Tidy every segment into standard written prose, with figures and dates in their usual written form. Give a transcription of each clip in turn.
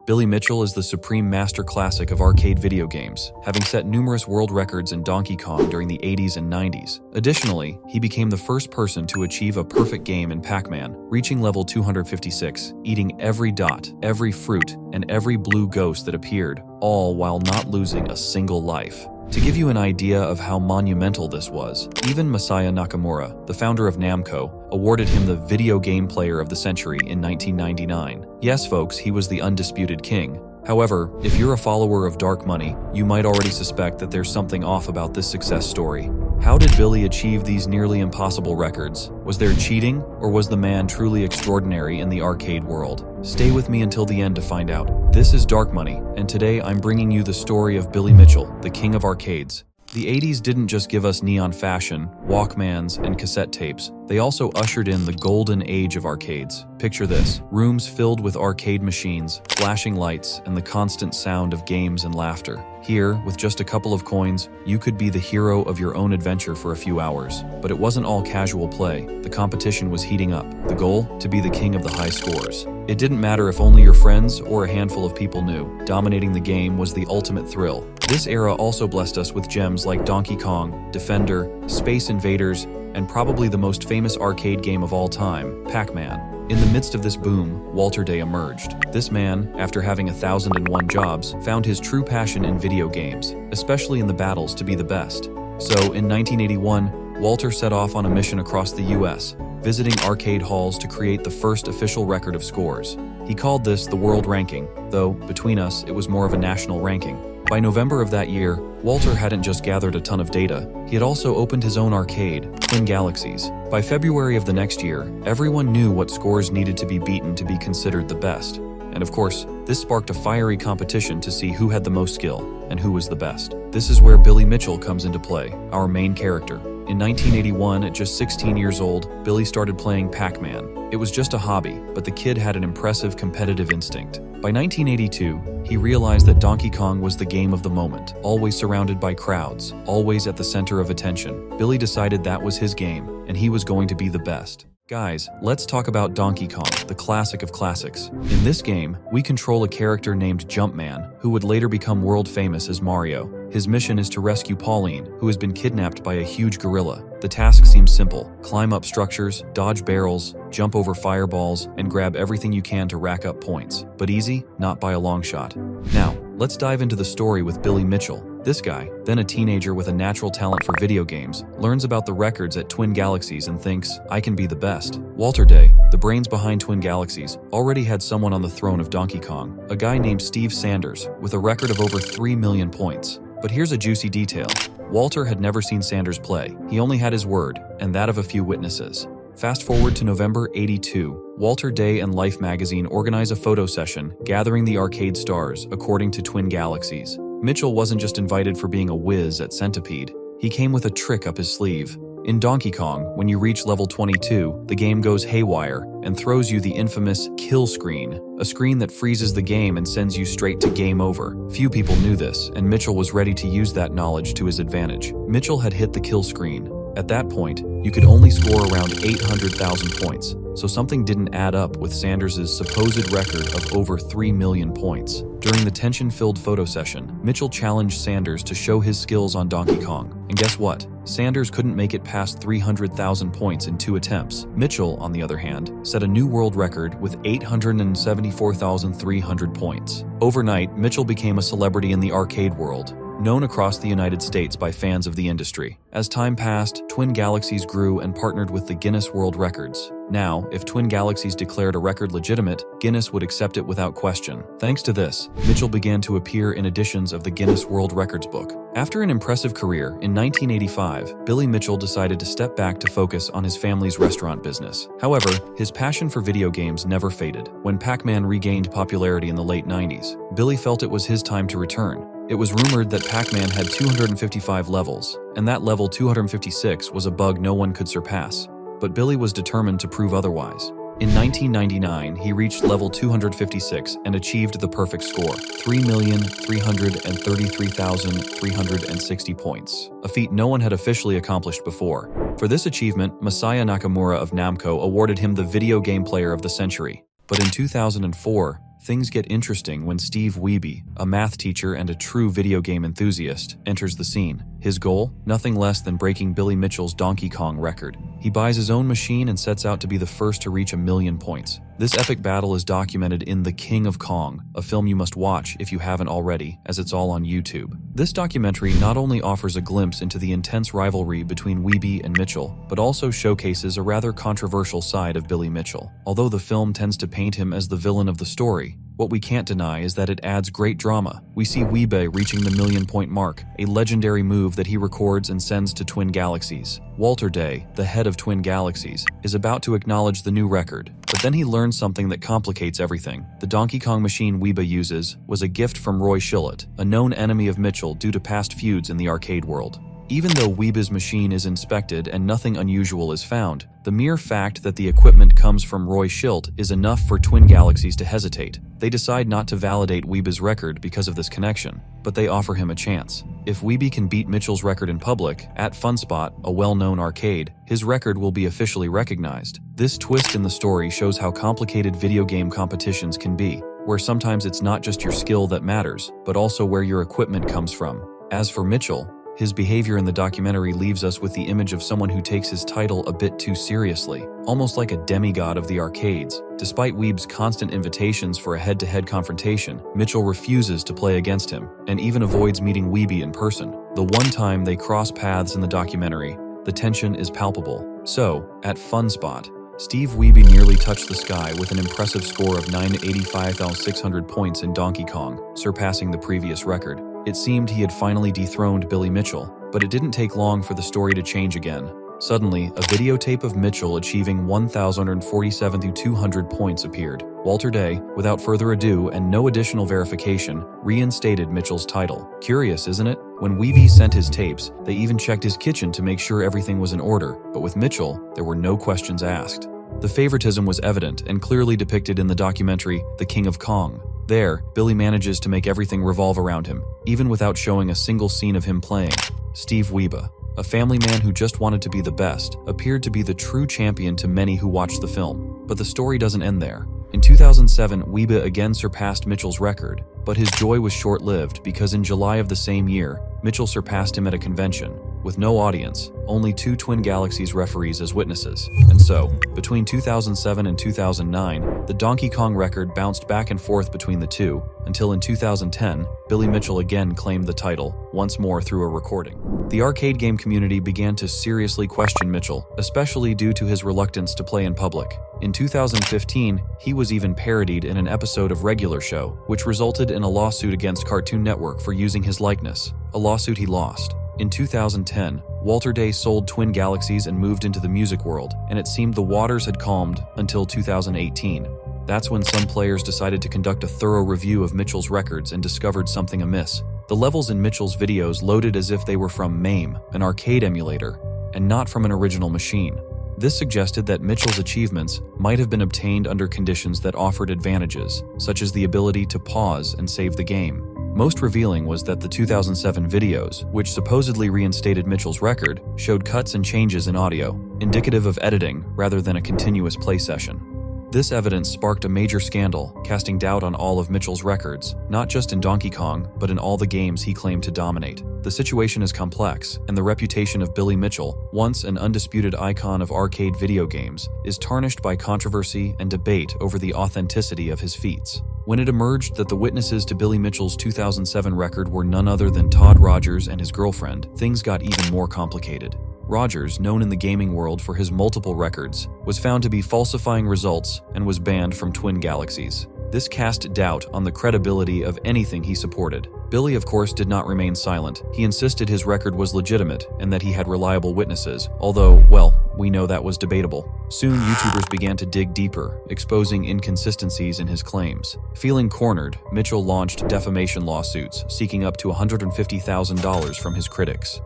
Billy Mitchell is the supreme master classic of arcade video games, having set numerous world records in Donkey Kong during the 80s and 90s. Additionally, he became the first person to achieve a perfect game in Pac-Man, reaching level 256, eating every dot, every fruit, and every blue ghost that appeared, all while not losing a single life. To give you an idea of how monumental this was, even Masaya Nakamura, the founder of Namco, awarded him the Video Game Player of the Century in 1999. Yes, folks, he was the undisputed king. However, if you're a follower of Dark Money, you might already suspect that there's something off about this success story. How did Billy achieve these nearly impossible records? Was there cheating, or was the man truly extraordinary in the arcade world? Stay with me until the end to find out. This is Dark Money, and today I'm bringing you the story of Billy Mitchell, the king of arcades. The 80s didn't just give us neon fashion, Walkmans, and cassette tapes. They also ushered in the golden age of arcades. Picture this: rooms filled with arcade machines, flashing lights, and the constant sound of games and laughter. Here, with just a couple of coins, you could be the hero of your own adventure for a few hours. But it wasn't all casual play. The competition was heating up. The goal? To be the king of the high scores. It didn't matter if only your friends or a handful of people knew. Dominating the game was the ultimate thrill. This era also blessed us with gems like Donkey Kong, Defender, Space Invaders, and probably the most famous arcade game of all time, Pac-Man. In the midst of this boom, Walter Day emerged. This man, after having 1,001 jobs, found his true passion in video games, especially in the battles to be the best. So, in 1981, Walter set off on a mission across the US, visiting arcade halls to create the first official record of scores. He called this the World Ranking, though, between us, it was more of a national ranking. By November of that year, Walter hadn't just gathered a ton of data, he had also opened his own arcade, Twin Galaxies. By February of the next year, everyone knew what scores needed to be beaten to be considered the best. And of course, this sparked a fiery competition to see who had the most skill and who was the best. This is where Billy Mitchell comes into play, our main character. In 1981, at just 16 years old, Billy started playing Pac-Man. It was just a hobby, but the kid had an impressive competitive instinct. By 1982, he realized that Donkey Kong was the game of the moment, always surrounded by crowds, always at the center of attention. Billy decided that was his game, and he was going to be the best. Guys, let's talk about Donkey Kong, the classic of classics. In this game, we control a character named Jumpman, who would later become world famous as Mario. His mission is to rescue Pauline, who has been kidnapped by a huge gorilla. The task seems simple: climb up structures, dodge barrels, jump over fireballs, and grab everything you can to rack up points. But easy? Not by a long shot. Now, let's dive into the story with Billy Mitchell. This guy, then a teenager with a natural talent for video games, learns about the records at Twin Galaxies and thinks, I can be the best. Walter Day, the brains behind Twin Galaxies, already had someone on the throne of Donkey Kong, a guy named Steve Sanders, with a record of over 3 million points. But here's a juicy detail. Walter had never seen Sanders play. He only had his word, and that of a few witnesses. Fast forward to November '82, Walter Day and Life magazine organize a photo session, gathering the arcade stars, according to Twin Galaxies. Mitchell wasn't just invited for being a whiz at Centipede. He came with a trick up his sleeve. In Donkey Kong, when you reach level 22, the game goes haywire and throws you the infamous kill screen, a screen that freezes the game and sends you straight to game over. Few people knew this, and Mitchell was ready to use that knowledge to his advantage. Mitchell had hit the kill screen. At that point, you could only score around 800,000 points, so something didn't add up with Sanders' supposed record of over 3 million points. During the tension-filled photo session, Mitchell challenged Sanders to show his skills on Donkey Kong. And guess what? Sanders couldn't make it past 300,000 points in 2 attempts. Mitchell, on the other hand, set a new world record with 874,300 points. Overnight, Mitchell became a celebrity in the arcade world, known across the United States by fans of the industry. As time passed, Twin Galaxies grew and partnered with the Guinness World Records. Now, if Twin Galaxies declared a record legitimate, Guinness would accept it without question. Thanks to this, Mitchell began to appear in editions of the Guinness World Records book. After an impressive career, in 1985, Billy Mitchell decided to step back to focus on his family's restaurant business. However, his passion for video games never faded. When Pac-Man regained popularity in the late 90s, Billy felt it was his time to return. It was rumored that Pac-Man had 255 levels, and that level 256 was a bug no one could surpass. But Billy was determined to prove otherwise. In 1999, he reached level 256 and achieved the perfect score, 3,333,360 points, a feat no one had officially accomplished before. For this achievement, Masaya Nakamura of Namco awarded him the Video Game Player of the Century. But in 2004, things get interesting when Steve Wiebe, a math teacher and a true video game enthusiast, enters the scene. His goal? Nothing less than breaking Billy Mitchell's Donkey Kong record. He buys his own machine and sets out to be the first to reach 1,000,000 points. This epic battle is documented in The King of Kong, a film you must watch if you haven't already, as it's all on YouTube. This documentary not only offers a glimpse into the intense rivalry between Wiebe and Mitchell, but also showcases a rather controversial side of Billy Mitchell. Although the film tends to paint him as the villain of the story, what we can't deny is that it adds great drama. We see Wiebe reaching the 1,000,000-point mark, a legendary move that he records and sends to Twin Galaxies. Walter Day, the head of Twin Galaxies, is about to acknowledge the new record, but then he learns something that complicates everything. The Donkey Kong machine Wiebe uses was a gift from Roy Schillett, a known enemy of Mitchell due to past feuds in the arcade world. Even though Wiebe's machine is inspected and nothing unusual is found, the mere fact that the equipment comes from Roy Schillett is enough for Twin Galaxies to hesitate. They decide not to validate Wiebe's record because of this connection, but they offer him a chance. If Wiebe can beat Mitchell's record in public, at FunSpot, a well-known arcade, his record will be officially recognized. This twist in the story shows how complicated video game competitions can be, where sometimes it's not just your skill that matters, but also where your equipment comes from. As for Mitchell, his behavior in the documentary leaves us with the image of someone who takes his title a bit too seriously, almost like a demigod of the arcades. Despite Wiebe's constant invitations for a head-to-head confrontation, Mitchell refuses to play against him, and even avoids meeting Wiebe in person. The one time they cross paths in the documentary, the tension is palpable. So, at FunSpot, Steve Wiebe nearly touched the sky with an impressive score of 985,600 points in Donkey Kong, surpassing the previous record. It seemed he had finally dethroned Billy Mitchell, but it didn't take long for the story to change again. Suddenly, a videotape of Mitchell achieving 1,047,200 points appeared. Walter Day, without further ado and no additional verification, reinstated Mitchell's title. Curious, isn't it? When Wiebe sent his tapes, they even checked his kitchen to make sure everything was in order, but with Mitchell, there were no questions asked. The favoritism was evident and clearly depicted in the documentary The King of Kong. There, Billy manages to make everything revolve around him, even without showing a single scene of him playing. Steve Wiebe, a family man who just wanted to be the best, appeared to be the true champion to many who watched the film. But the story doesn't end there. In 2007, Wiebe again surpassed Mitchell's record, but his joy was short-lived because in July of the same year, Mitchell surpassed him at a convention, with no audience, only 2 Twin Galaxies referees as witnesses. And so, between 2007 and 2009, the Donkey Kong record bounced back and forth between the two, until in 2010, Billy Mitchell again claimed the title, once more through a recording. The arcade game community began to seriously question Mitchell, especially due to his reluctance to play in public. In 2015, he was even parodied in an episode of Regular Show, which resulted in a lawsuit against Cartoon Network for using his likeness, a lawsuit he lost. In 2010, Walter Day sold Twin Galaxies and moved into the music world, and it seemed the waters had calmed until 2018. That's when some players decided to conduct a thorough review of Mitchell's records and discovered something amiss. The levels in Mitchell's videos loaded as if they were from MAME, an arcade emulator, and not from an original machine. This suggested that Mitchell's achievements might have been obtained under conditions that offered advantages, such as the ability to pause and save the game. Most revealing was that the 2007 videos, which supposedly reinstated Mitchell's record, showed cuts and changes in audio, indicative of editing rather than a continuous play session. This evidence sparked a major scandal, casting doubt on all of Mitchell's records, not just in Donkey Kong, but in all the games he claimed to dominate. The situation is complex, and the reputation of Billy Mitchell, once an undisputed icon of arcade video games, is tarnished by controversy and debate over the authenticity of his feats. When it emerged that the witnesses to Billy Mitchell's 2007 record were none other than Todd Rogers and his girlfriend, things got even more complicated. Rogers, known in the gaming world for his multiple records, was found to be falsifying results and was banned from Twin Galaxies. This cast doubt on the credibility of anything he supported. Billy, of course, did not remain silent. He insisted his record was legitimate and that he had reliable witnesses, although, well, we know that was debatable. Soon, YouTubers began to dig deeper, exposing inconsistencies in his claims. Feeling cornered, Mitchell launched defamation lawsuits, seeking up to $150,000 from his critics.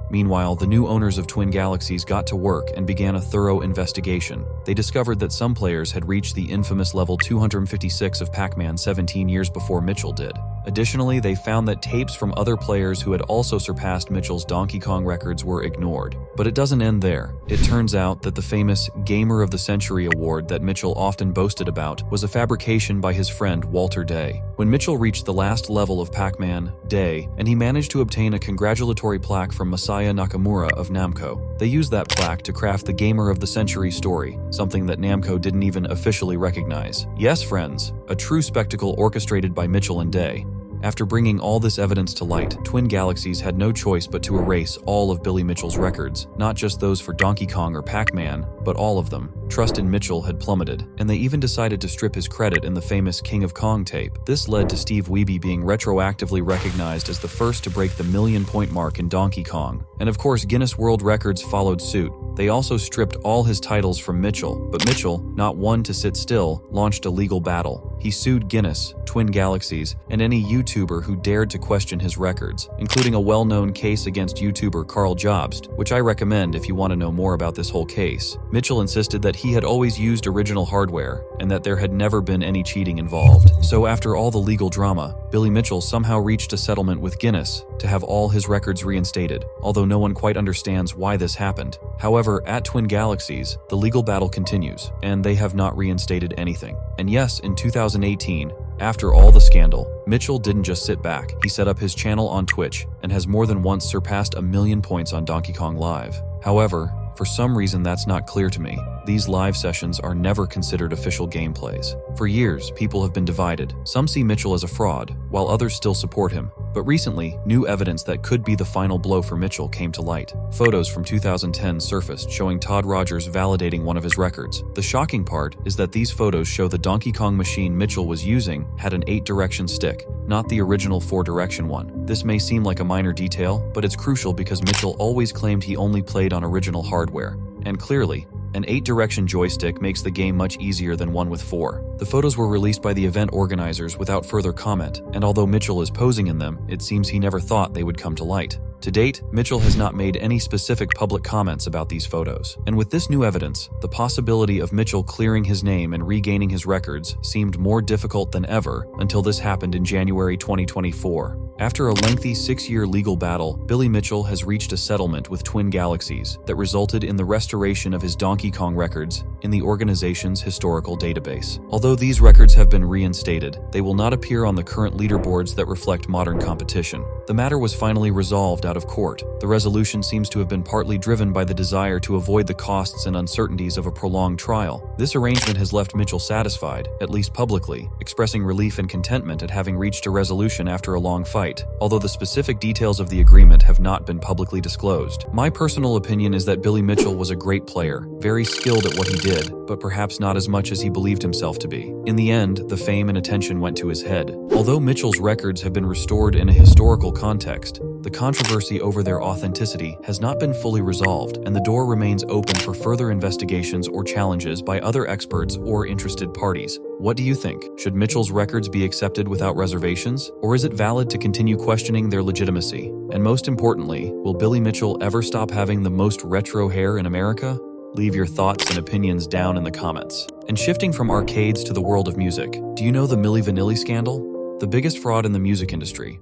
Meanwhile, the new owners of Twin Galaxies got to work and began a thorough investigation. They discovered that some players had reached the infamous level 256 of Pac-Man 17 years before Mitchell did. Additionally, they found that tapes from other players who had also surpassed Mitchell's Donkey Kong records were ignored. But it doesn't end there. It turns out that the famous Gamer of the Century award that Mitchell often boasted about was a fabrication by his friend Walter Day. When Mitchell reached the last level of Pac-Man, Day, and he managed to obtain a congratulatory plaque from Masaya Nakamura of Namco. They used that plaque to craft the Gamer of the Century story, something that Namco didn't even officially recognize. Yes, friends, a true spectacle orchestrated by Mitchell and Day. After bringing all this evidence to light, Twin Galaxies had no choice but to erase all of Billy Mitchell's records, not just those for Donkey Kong or Pac-Man, but all of them. Trust in Mitchell had plummeted, and they even decided to strip his credit in the famous King of Kong tape. This led to Steve Wiebe being retroactively recognized as the first to break the million-point mark in Donkey Kong. And of course, Guinness World Records followed suit. They also stripped all his titles from Mitchell, but Mitchell, not one to sit still, launched a legal battle. He sued Guinness, Twin Galaxies, and any YouTuber who dared to question his records, including a well-known case against YouTuber Carl Jobst, which I recommend if you want to know more about this whole case. Mitchell insisted that he had always used original hardware, and that there had never been any cheating involved. So after all the legal drama, Billy Mitchell somehow reached a settlement with Guinness to have all his records reinstated, although no one quite understands why this happened. However, at Twin Galaxies, the legal battle continues, and they have not reinstated anything. And yes, in 2018, after all the scandal, Mitchell didn't just sit back. He set up his channel on Twitch and has more than once surpassed 1 million points on Donkey Kong Live. However, for some reason that's not clear to me. These live sessions are never considered official gameplays. For years, people have been divided. Some see Mitchell as a fraud, while others still support him. But recently, new evidence that could be the final blow for Mitchell came to light. Photos from 2010 surfaced showing Todd Rogers validating one of his records. The shocking part is that these photos show the Donkey Kong machine Mitchell was using had an 8-direction stick, not the original 4-direction one. This may seem like a minor detail, but it's crucial because Mitchell always claimed he only played on original hardware. And clearly, an 8-direction joystick makes the game much easier than one with 4. The photos were released by the event organizers without further comment, and although Mitchell is posing in them, it seems he never thought they would come to light. To date, Mitchell has not made any specific public comments about these photos. And with this new evidence, the possibility of Mitchell clearing his name and regaining his records seemed more difficult than ever until this happened in January 2024. After a lengthy 6-year legal battle, Billy Mitchell has reached a settlement with Twin Galaxies that resulted in the restoration of his Donkey Kong records in the organization's historical database. Although these records have been reinstated, they will not appear on the current leaderboards that reflect modern competition. The matter was finally resolved out of court. The resolution seems to have been partly driven by the desire to avoid the costs and uncertainties of a prolonged trial. This arrangement has left Mitchell satisfied, at least publicly, expressing relief and contentment at having reached a resolution after a long fight, although the specific details of the agreement have not been publicly disclosed. My personal opinion is that Billy Mitchell was a great player, very skilled at what he did, but perhaps not as much as he believed himself to be. In the end, the fame and attention went to his head. Although Mitchell's records have been restored in a historical context, the controversy over their authenticity has not been fully resolved, and the door remains open for further investigations or challenges by other experts or interested parties. What do you think? Should Mitchell's records be accepted without reservations, or is it valid to continue questioning their legitimacy? And most importantly, will Billy Mitchell ever stop having the most retro hair in America? Leave your thoughts and opinions down in the comments. And shifting from arcades to the world of music, do you know the Milli Vanilli scandal? The biggest fraud in the music industry,